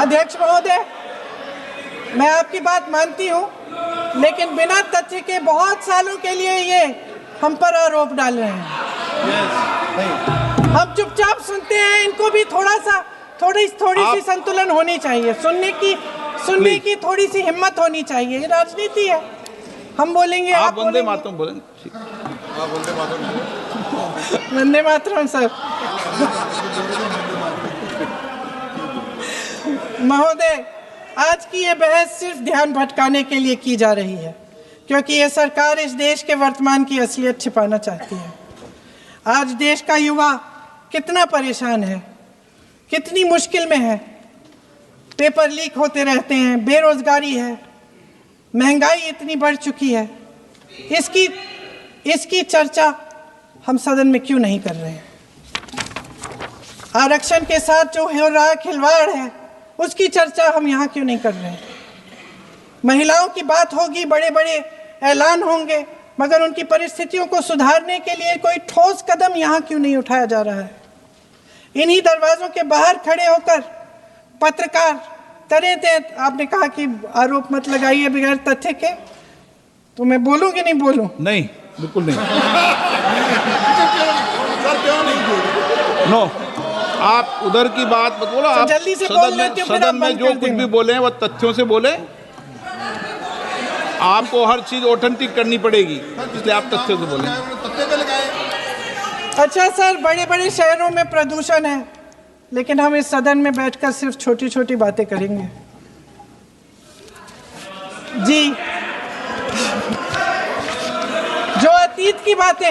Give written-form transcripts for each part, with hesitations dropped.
अध्यक्ष महोदय, मैं आपकी बात मानती हूँ, लेकिन बिना तथ्य के बहुत सालों के लिए ये हम पर आरोप डाल रहे हैं। हम चुपचाप सुनते हैं, इनको भी थोड़ी सी संतुलन होनी चाहिए, सुनने की थोड़ी सी हिम्मत होनी चाहिए। ये राजनीति है, हम बोलेंगे, आप वंदे मातरम बोलें। वंदे मातरम सर। महोदय, आज की ये बहस सिर्फ ध्यान भटकाने के लिए की जा रही है, क्योंकि ये सरकार इस देश के वर्तमान की असलियत छिपाना चाहती है। आज देश का युवा कितना परेशान है, कितनी मुश्किल में है। पेपर लीक होते रहते हैं, बेरोजगारी है, महंगाई इतनी बढ़ चुकी है। इसकी चर्चा हम सदन में क्यों नहीं कर रहे हैं? आरक्षण के साथ जो हो रहा खिलवाड़ है, उसकी चर्चा हम यहाँ क्यों नहीं कर रहे हैं? महिलाओं की बात होगी, बड़े बड़े ऐलान होंगे, मगर उनकी परिस्थितियों को सुधारने के लिए कोई ठोस कदम यहाँ क्यों नहीं उठाया जा रहा है? इन्हीं दरवाजों के बाहर खड़े होकर पत्रकार करे थे। आपने कहा कि आरोप मत लगाइए बगैर तथ्य के, तो मैं बोलूं कि नहीं बोलूं? नहीं, बिल्कुल नहीं। नो, आप उधर की बात मत बोलो। आप जल्दी से बोल लेते हो, सदन में जो कुछ भी बोले वो तथ्यों से बोले। आपको हर चीज ऑथेंटिक करनी पड़ेगी, इसलिए आप तथ्यों से बोलें। अच्छा सर, बड़े बड़े शहरों में प्रदूषण है, लेकिन हम इस सदन में बैठकर सिर्फ छोटी छोटी बातें करेंगे। जी, जो अतीत की बातें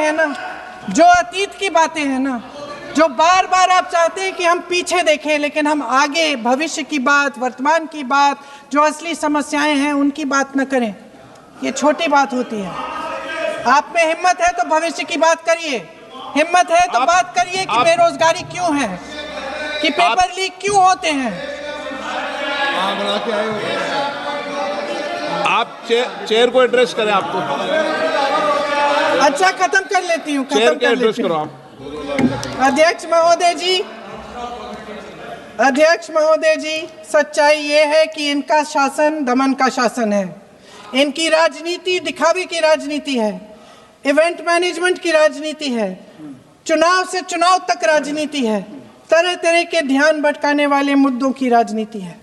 हैं ना, जो बार बार आप चाहते हैं कि हम पीछे देखें, लेकिन हम आगे भविष्य की बात, वर्तमान की बात, जो असली समस्याएं हैं उनकी बात न करें, ये छोटी बात होती है। आप में हिम्मत है तो भविष्य की बात करिए, हिम्मत है तो बात करिए कि बेरोजगारी क्यों है, कि पेपर लीक क्यों होते हैं। आप चेयर को एड्रेस करें। आपको अच्छा, खत्म कर लेती हूँ, चेयर के एड्रेस करो आप। अध्यक्ष महोदय जी, सच्चाई ये है कि इनका शासन दमन का शासन है। इनकी राजनीति दिखावे की राजनीति है, इवेंट मैनेजमेंट की राजनीति है, चुनाव से चुनाव तक राजनीति है, तरह तरह के ध्यान भटकाने वाले मुद्दों की राजनीति है।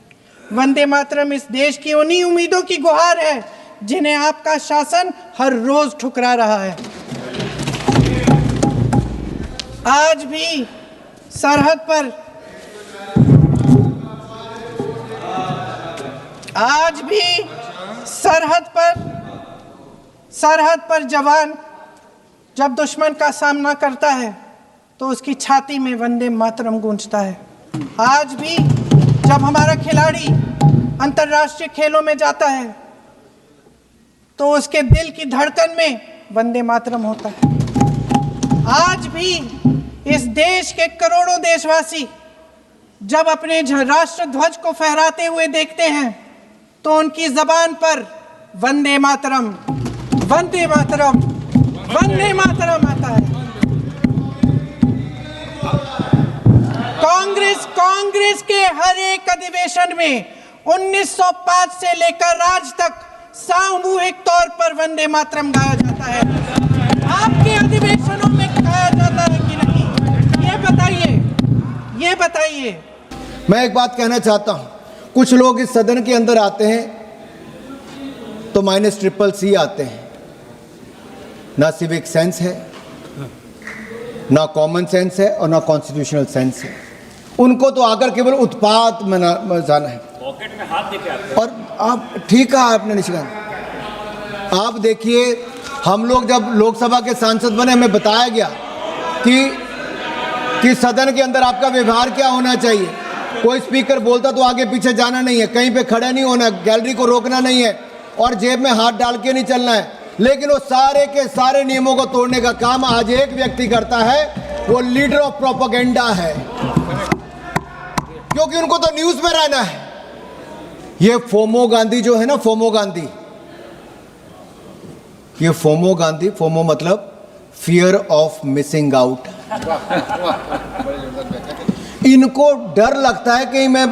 वंदे मातरम इस देश की उन्हीं उम्मीदों की गुहार है जिन्हें आपका शासन हर रोज ठुकरा रहा है। आज भी सरहद पर जवान जब दुश्मन का सामना करता है तो उसकी छाती में वंदे मातरम गूंजता है। आज भी जब हमारा खिलाड़ी अंतर्राष्ट्रीय खेलों में जाता है तो उसके दिल की धड़कन में वंदे मातरम होता है। आज भी इस देश के करोड़ों देशवासी जब अपने राष्ट्र ध्वज को फहराते हुए देखते हैं तो उनकी जबान पर वंदे मातरम, वंदे मातरम, वंदे मातरम आता है। कांग्रेस के हर एक अधिवेशन में 1905 से लेकर आज तक सामूहिक तौर पर वंदे मातरम गाया जाता है। आपके अधिवेशनों में गाया जाता है कि नहीं, ये बताइए। मैं एक बात कहना चाहता हूं, कुछ लोग इस सदन के अंदर आते हैं तो -CCC आते हैं। ना सिविक सेंस है, ना कॉमन सेंस है और ना कॉन्स्टिट्यूशनल सेंस है। उनको तो आकर केवल उत्पात मचाना है। पॉकेट में हाथ देके आते हैं। और आप ठीक कहा आपने निशिकांत, आप देखिए, हम लोग जब लोकसभा के सांसद बने हमें बताया गया कि सदन के अंदर आपका व्यवहार क्या होना चाहिए। कोई स्पीकर बोलता तो आगे पीछे जाना नहीं है, कहीं पे खड़ा नहीं होना, गैलरी को रोकना नहीं है और जेब में हाथ डाल के नहीं चलना है। लेकिन वो सारे के सारे नियमों को तोड़ने का काम आज एक व्यक्ति करता है, वो लीडर ऑफ प्रोपेगेंडा है, क्योंकि उनको तो न्यूज में रहना है। ये फोमो गांधी जो है ना, फोमो गांधी, फोमो मतलब फियर ऑफ मिसिंग आउट। इनको डर लगता है कि मैं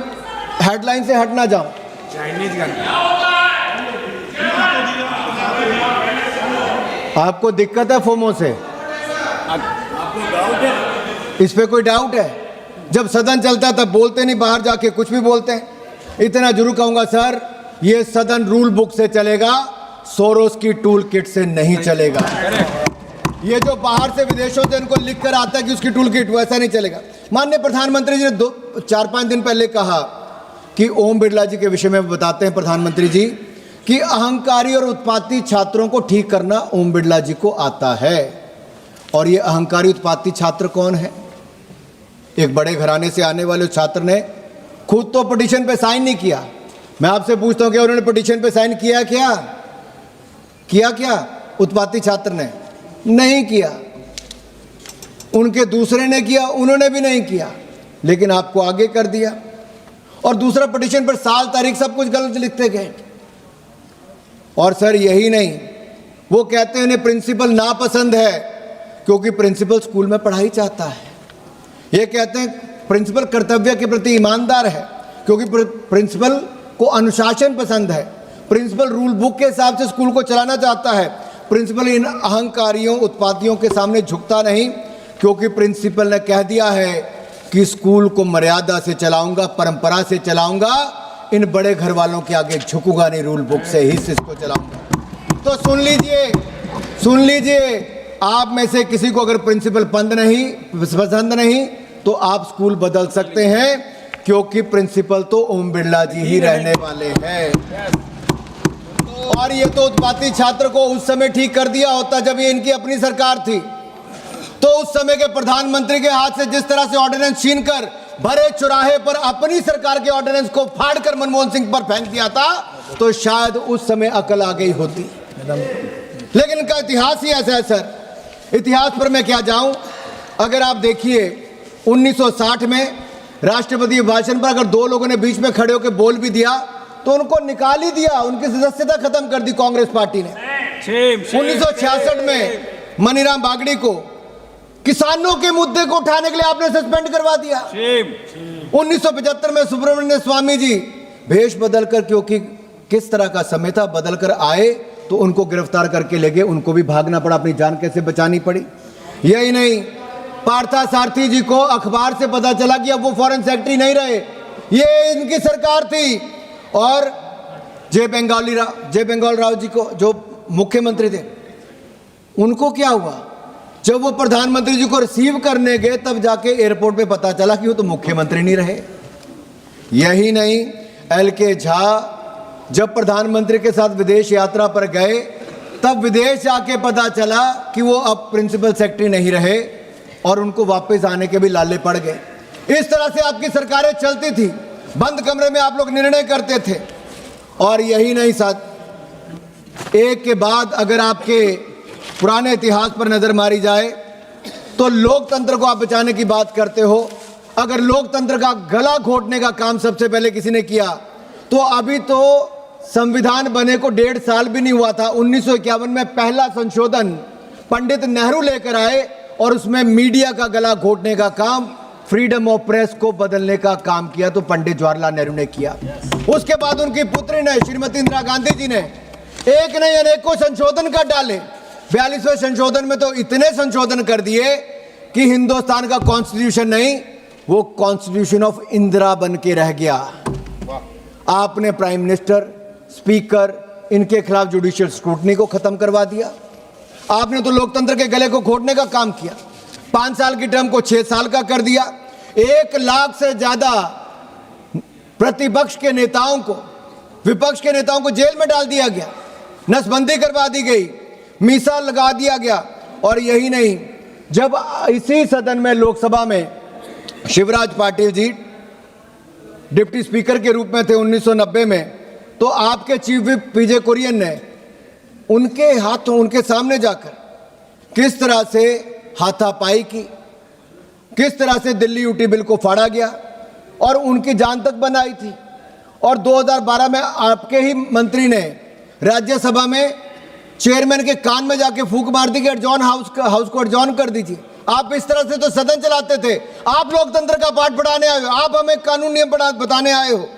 हेडलाइन से हट ना जाऊं। आपको दिक्कत है फोमो से? इस पे कोई डाउट है? जब सदन चलता है तब बोलते नहीं, बाहर जाके कुछ भी बोलते हैं। इतना जरूर कहूंगा सर, ये सदन रूल बुक से चलेगा, सोरोस की टूल किट से नहीं चलेगा। ये जो बाहर से विदेशों से इनको लिख कर आता है कि उसकी टूल किट, वैसा नहीं चलेगा। माननीय प्रधानमंत्री जी ने 4-5 दिन पहले कहा कि ओम बिरला जी के विषय में बताते हैं प्रधानमंत्री जी कि अहंकारी और उत्पाती छात्रों को ठीक करना ओम बिरला जी को आता है। और ये अहंकारी उत्पाती छात्र कौन है? एक बड़े घराने से आने वाले छात्र ने खुद तो पिटीशन पे साइन नहीं किया। मैं आपसे पूछता हूं कि उन्होंने पिटीशन पे साइन किया क्या? उत्पाती छात्र ने नहीं किया। उनके दूसरे ने किया, उन्होंने भी नहीं किया, लेकिन आपको आगे कर दिया। और दूसरा पिटीशन पर साल तारीख सब कुछ गलत लिखते गए। और सर यही नहीं, वो कहते हैं इन्हें प्रिंसिपल नापसंद है क्योंकि प्रिंसिपल स्कूल में पढ़ाई चाहता है। ये कहते हैं प्रिंसिपल कर्तव्य के प्रति ईमानदार है क्योंकि प्रिंसिपल को अनुशासन पसंद है। प्रिंसिपल रूल बुक के हिसाब से स्कूल को चलाना चाहता है। प्रिंसिपल इन अहंकारियों उत्पातियों के सामने झुकता नहीं क्योंकि प्रिंसिपल ने कह दिया है कि स्कूल को मर्यादा से चलाऊंगा, परंपरा से चलाऊंगा, इन बड़े घर वालों के आगे झुकूंगा नहीं, रूल बुक से ही इसको चलाऊंगा। तो सुन लीजिए, आप में से किसी को अगर प्रिंसिपल पसंद नहीं तो आप स्कूल बदल सकते हैं क्योंकि प्रिंसिपल तो ओम बिरला जी ही रहने वाले हैं। और ये तो उत्पाती छात्र को उस समय ठीक कर दिया होता जब ये इनकी अपनी सरकार थी, तो उस समय के प्रधानमंत्री के हाथ से जिस तरह से ऑर्डिनेंस छीनकर भरे चौराहे पर अपनी सरकार के ऑर्डिनेंस को फाड़कर मनमोहन सिंह पर फेंक दिया था, तो शायद उस समय अकल आ गई होती। लेकिन इनका इतिहास ही ऐसा है सर। इतिहास पर मैं क्या जाऊं। अगर आप देखिए 1960 में राष्ट्रपति भाषण पर अगर 2 लोगों ने बीच में खड़े होकर बोल भी दिया तो उनको निकाल ही दिया, उनकी सदस्यता खत्म कर दी कांग्रेस पार्टी ने। 1966 में मनीराम बागड़ी को किसानों के मुद्दे को उठाने के लिए आपने सस्पेंड करवा दिया। 1975 में सुब्रमण्य स्वामी जी भेष बदलकर, क्योंकि किस तरह का समय था, बदलकर आए तो उनको गिरफ्तार करके ले गए, उनको भी भागना पड़ा, अपनी जान कैसे बचानी पड़ी। यही नहीं, पार्था सारथी जी को अखबार से पता चला कि अब वो फॉरेन सेक्रेटरी नहीं रहे, ये इनकी सरकार थी। और जय बेंगाल राव जी को, जो मुख्यमंत्री थे, उनको क्या हुआ? जब वो प्रधानमंत्री जी को रिसीव करने गए तब जाके एयरपोर्ट पे पता चला कि वो तो मुख्यमंत्री नहीं रहे। यही नहीं, LK झा जब प्रधानमंत्री के साथ विदेश यात्रा पर गए तब विदेश जाके पता चला कि वो अब प्रिंसिपल सेक्रेटरी नहीं रहे और उनको वापस आने के भी लाले पड़ गए। इस तरह से आपकी सरकारें चलती थी, बंद कमरे में आप लोग निर्णय करते थे। और यही नहीं साथ, एक के बाद अगर आपके पुराने इतिहास पर नजर मारी जाए तो लोकतंत्र को आप बचाने की बात करते हो। अगर लोकतंत्र का गला घोटने का काम सबसे पहले किसी ने किया तो अभी तो संविधान बने को 1.5 साल भी नहीं हुआ था। 1951 में पहला संशोधन पंडित नेहरू लेकर आए और उसमें मीडिया का गला घोटने का काम, फ्रीडम ऑफ प्रेस को बदलने का काम किया तो पंडित जवाहरलाल नेहरू ने किया। उसके बाद उनकी पुत्री ने, श्रीमती इंदिरा गांधी जी ने एक नहीं अनेकों संशोधन कर डाले। 42वें संशोधन में तो इतने संशोधन कर दिए कि हिंदुस्तान का कॉन्स्टिट्यूशन नहीं, वो कॉन्स्टिट्यूशन ऑफ इंदिरा बन के रह गया। आपने प्राइम मिनिस्टर, स्पीकर, इनके खिलाफ जुडिशियल स्क्रूटनी को खत्म करवा दिया। आपने तो लोकतंत्र के गले को घोटने का काम किया। 5 साल की टर्म को 6 साल का कर दिया। 1 लाख से ज्यादा प्रतिपक्ष के नेताओं को, विपक्ष के नेताओं को जेल में डाल दिया गया, नसबंदी करवा दी गई, मीसा लगा दिया गया। और यही नहीं, जब इसी सदन में, लोकसभा में, शिवराज पाटिल जी डिप्टी स्पीकर के रूप में थे 1990 में, तो आपके चीफ व्हिप पीजे कुरियन ने उनके हाथों, उनके सामने जाकर किस तरह से हाथापाई की, किस तरह से दिल्ली यूटी बिल को फाड़ा गया और उनकी जान तक बनाई थी। और 2012 में आपके ही मंत्री ने राज्यसभा में चेयरमैन के कान में जाके फूंक मार दी कि एडजॉर्न हाउस को एडजॉर्न कर दीजिए। आप इस तरह से तो सदन चलाते थे। आप लोकतंत्र का पाठ पढ़ाने आए हो, आप हमें कानून नियम बताने आए हो।